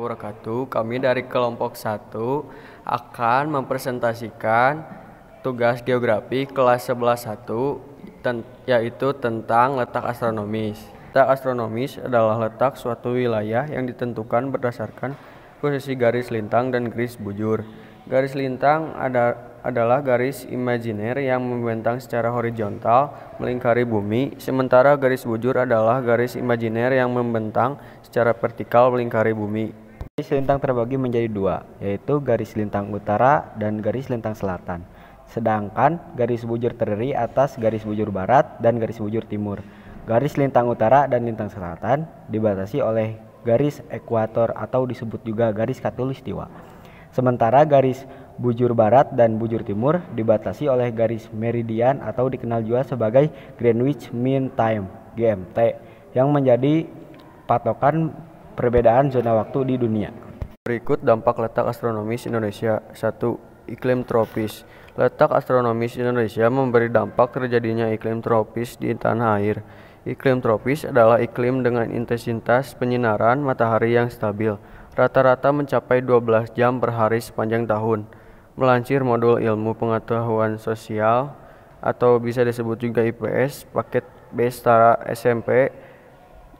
wabarakatuh. Kami dari kelompok 1 akan mempresentasikan tugas geografi kelas 11.1 yaitu tentang letak astronomis. Letak astronomis adalah letak suatu wilayah yang ditentukan berdasarkan posisi garis lintang dan garis bujur. Garis lintang adalah garis imajiner yang membentang secara horizontal melingkari bumi, sementara garis bujur adalah garis imajiner yang membentang secara vertikal melingkari bumi. Garis lintang terbagi menjadi dua, yaitu garis lintang utara dan garis lintang selatan. Sedangkan garis bujur terdiri atas garis bujur barat dan garis bujur timur. Garis lintang utara dan lintang selatan dibatasi oleh garis ekuator atau disebut juga garis khatulistiwa. Sementara garis bujur barat dan bujur timur dibatasi oleh garis meridian atau dikenal juga sebagai Greenwich Mean Time (GMT) yang menjadi patokan perbedaan zona waktu di dunia. Berikut dampak letak astronomis Indonesia. 1. Iklim tropis. Letak astronomis Indonesia memberi dampak terjadinya iklim tropis di tanah air. Iklim tropis adalah iklim dengan intensitas penyinaran matahari yang stabil, rata-rata mencapai 12 jam per hari sepanjang tahun. Melansir modul ilmu pengetahuan sosial atau bisa disebut juga IPS, paket B setara SMP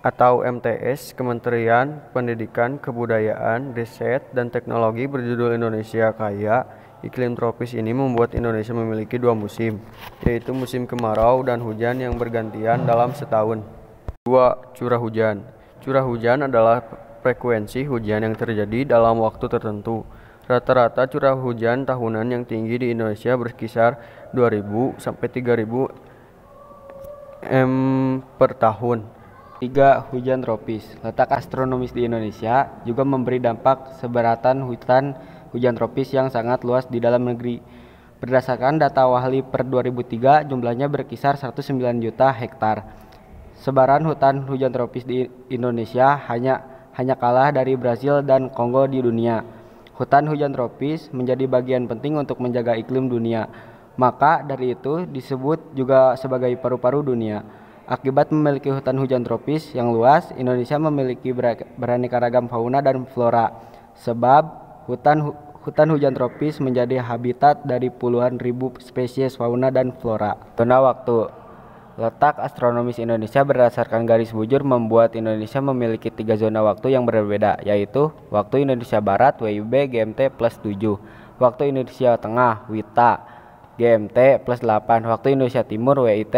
atau MTS, Kementerian Pendidikan, Kebudayaan, Riset, dan Teknologi berjudul Indonesia Kaya. Iklim tropis ini membuat Indonesia memiliki dua musim, yaitu musim kemarau dan hujan yang bergantian dalam setahun. 2. Curah hujan. Curah hujan adalah frekuensi hujan yang terjadi dalam waktu tertentu. Rata-rata curah hujan tahunan yang tinggi di Indonesia berkisar 2.000 sampai 3.000 mm per tahun. 3. Hujan tropis. Letak astronomis di Indonesia juga memberi dampak sebaratan hutan hujan tropis yang sangat luas di dalam negeri. Berdasarkan data Wahli per 2003, jumlahnya berkisar 109 juta hektar. Sebaran hutan hujan tropis di Indonesia hanya kalah dari Brasil dan Kongo di dunia. Hutan hujan tropis menjadi bagian penting untuk menjaga iklim dunia. Maka dari itu disebut juga sebagai paru-paru dunia. Akibat memiliki hutan hujan tropis yang luas, Indonesia memiliki beraneka ragam fauna dan flora. Sebab hutan hujan tropis menjadi habitat dari puluhan ribu spesies fauna dan flora. Zona waktu. Letak astronomis Indonesia berdasarkan garis bujur membuat Indonesia memiliki 3 zona waktu yang berbeda, yaitu waktu Indonesia Barat WIB GMT plus 7, waktu Indonesia Tengah WITA GMT plus 8, waktu Indonesia Timur WIT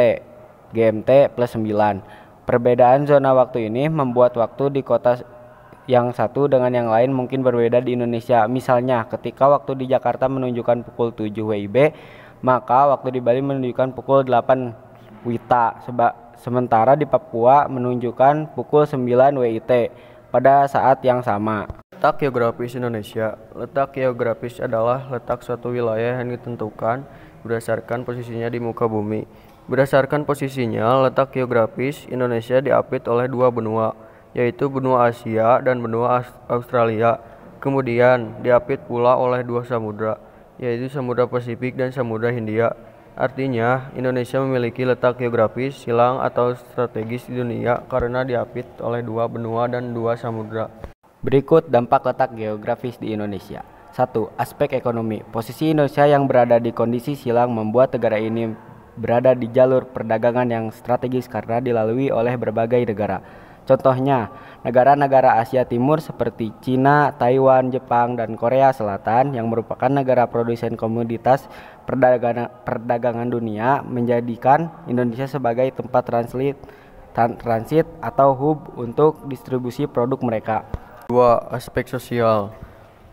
GMT plus 9. Perbedaan zona waktu ini membuat waktu di kota yang satu dengan yang lain mungkin berbeda di Indonesia. Misalnya, ketika waktu di Jakarta menunjukkan pukul 7 WIB, maka waktu di Bali menunjukkan pukul 8 WITA, sementara di Papua menunjukkan pukul 9 WIT pada saat yang sama. Letak geografis Indonesia. Letak geografis adalah letak suatu wilayah yang ditentukan berdasarkan posisinya di muka bumi. Berdasarkan posisinya, letak geografis Indonesia diapit oleh dua benua, yaitu benua Asia dan benua Australia. Kemudian diapit pula oleh dua samudra, yaitu Samudra Pasifik dan Samudra Hindia. Artinya, Indonesia memiliki letak geografis silang atau strategis di dunia karena diapit oleh dua benua dan dua samudra. Berikut dampak letak geografis di Indonesia. 1. Aspek ekonomi. Posisi Indonesia yang berada di kondisi silang membuat negara ini berada di jalur perdagangan yang strategis karena dilalui oleh berbagai negara. Contohnya, negara-negara Asia Timur seperti Cina, Taiwan, Jepang, dan Korea Selatan yang merupakan negara produsen komoditas perdagangan dunia menjadikan Indonesia sebagai tempat transit atau hub untuk distribusi produk mereka. 2. Aspek sosial.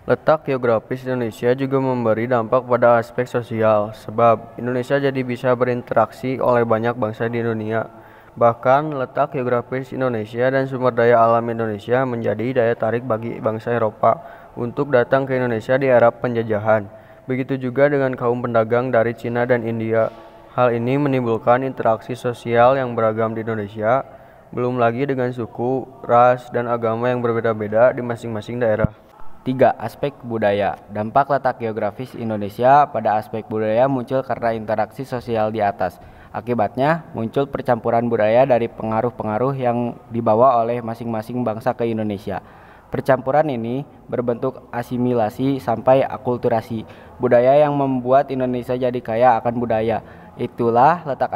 Letak geografis Indonesia juga memberi dampak pada aspek sosial, sebab Indonesia jadi bisa berinteraksi oleh banyak bangsa di dunia. Bahkan letak geografis Indonesia dan sumber daya alam Indonesia menjadi daya tarik bagi bangsa Eropa untuk datang ke Indonesia di era penjajahan. Begitu juga dengan kaum pedagang dari Cina dan India. Hal ini menimbulkan interaksi sosial yang beragam di Indonesia, belum lagi dengan suku, ras, dan agama yang berbeda-beda di masing-masing daerah. 3. Aspek budaya. Dampak letak geografis Indonesia pada aspek budaya muncul karena interaksi sosial di atas. Akibatnya, muncul percampuran budaya dari pengaruh-pengaruh yang dibawa oleh masing-masing bangsa ke Indonesia. Percampuran ini berbentuk asimilasi sampai akulturasi budaya yang membuat Indonesia jadi kaya akan budaya. Itulah letak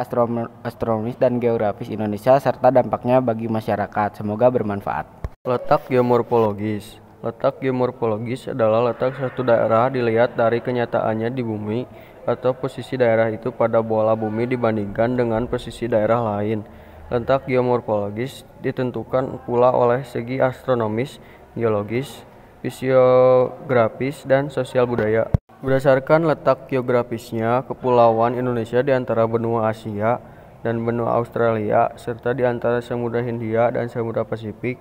astronomis dan geografis Indonesia serta dampaknya bagi masyarakat. Semoga bermanfaat. Letak geomorfologis. Letak geomorfologis adalah letak suatu daerah dilihat dari kenyataannya di bumi atau posisi daerah itu pada bola bumi dibandingkan dengan posisi daerah lain. Letak geomorfologis ditentukan pula oleh segi astronomis, geologis, fisiografis, dan sosial budaya. Berdasarkan letak geografisnya, kepulauan Indonesia di antara benua Asia dan benua Australia, serta di antara Samudra Hindia dan Samudra Pasifik.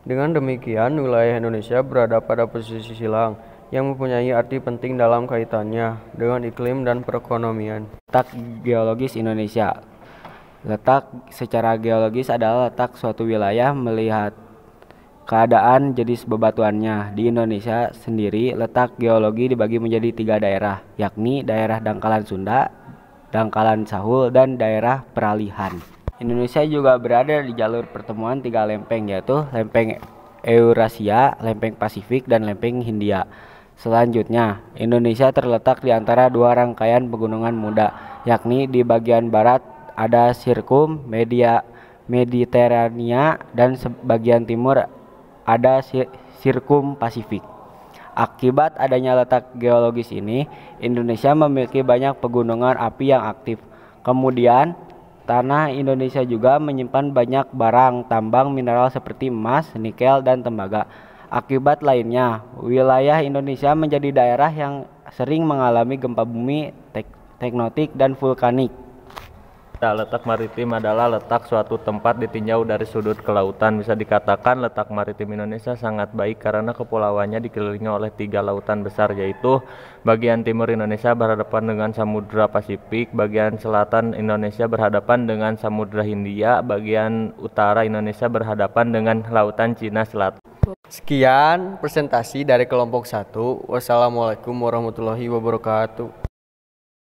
Dengan demikian, wilayah Indonesia berada pada posisi silang yang mempunyai arti penting dalam kaitannya dengan iklim dan perekonomian. Letak geologis Indonesia. Letak secara geologis adalah letak suatu wilayah melihat keadaan jenis bebatuannya. Di Indonesia sendiri, letak geologi dibagi menjadi 3 daerah, yakni daerah dangkalan Sunda, dangkalan Sahul, dan daerah peralihan. Indonesia juga berada di jalur pertemuan 3 lempeng, yaitu lempeng Eurasia, lempeng Pasifik, dan lempeng Hindia. Selanjutnya, Indonesia terletak di antara 2 rangkaian pegunungan muda, yakni di bagian barat ada Sirkum Mediterania dan sebagian timur ada Sirkum Pasifik. Akibat adanya letak geologis ini, Indonesia memiliki banyak pegunungan api yang aktif. Kemudian, tanah Indonesia juga menyimpan banyak barang tambang mineral seperti emas, nikel, dan tembaga. Akibat lainnya, wilayah Indonesia menjadi daerah yang sering mengalami gempa bumi, tektonik, dan vulkanik. Letak maritim adalah letak suatu tempat ditinjau dari sudut kelautan. Bisa dikatakan letak maritim Indonesia sangat baik karena kepulauannya dikelilingi oleh 3 lautan besar, yaitu bagian timur Indonesia berhadapan dengan Samudra Pasifik, bagian selatan Indonesia berhadapan dengan Samudra Hindia, bagian utara Indonesia berhadapan dengan Lautan Cina Selatan. Sekian presentasi dari kelompok 1. Wassalamualaikum warahmatullahi wabarakatuh.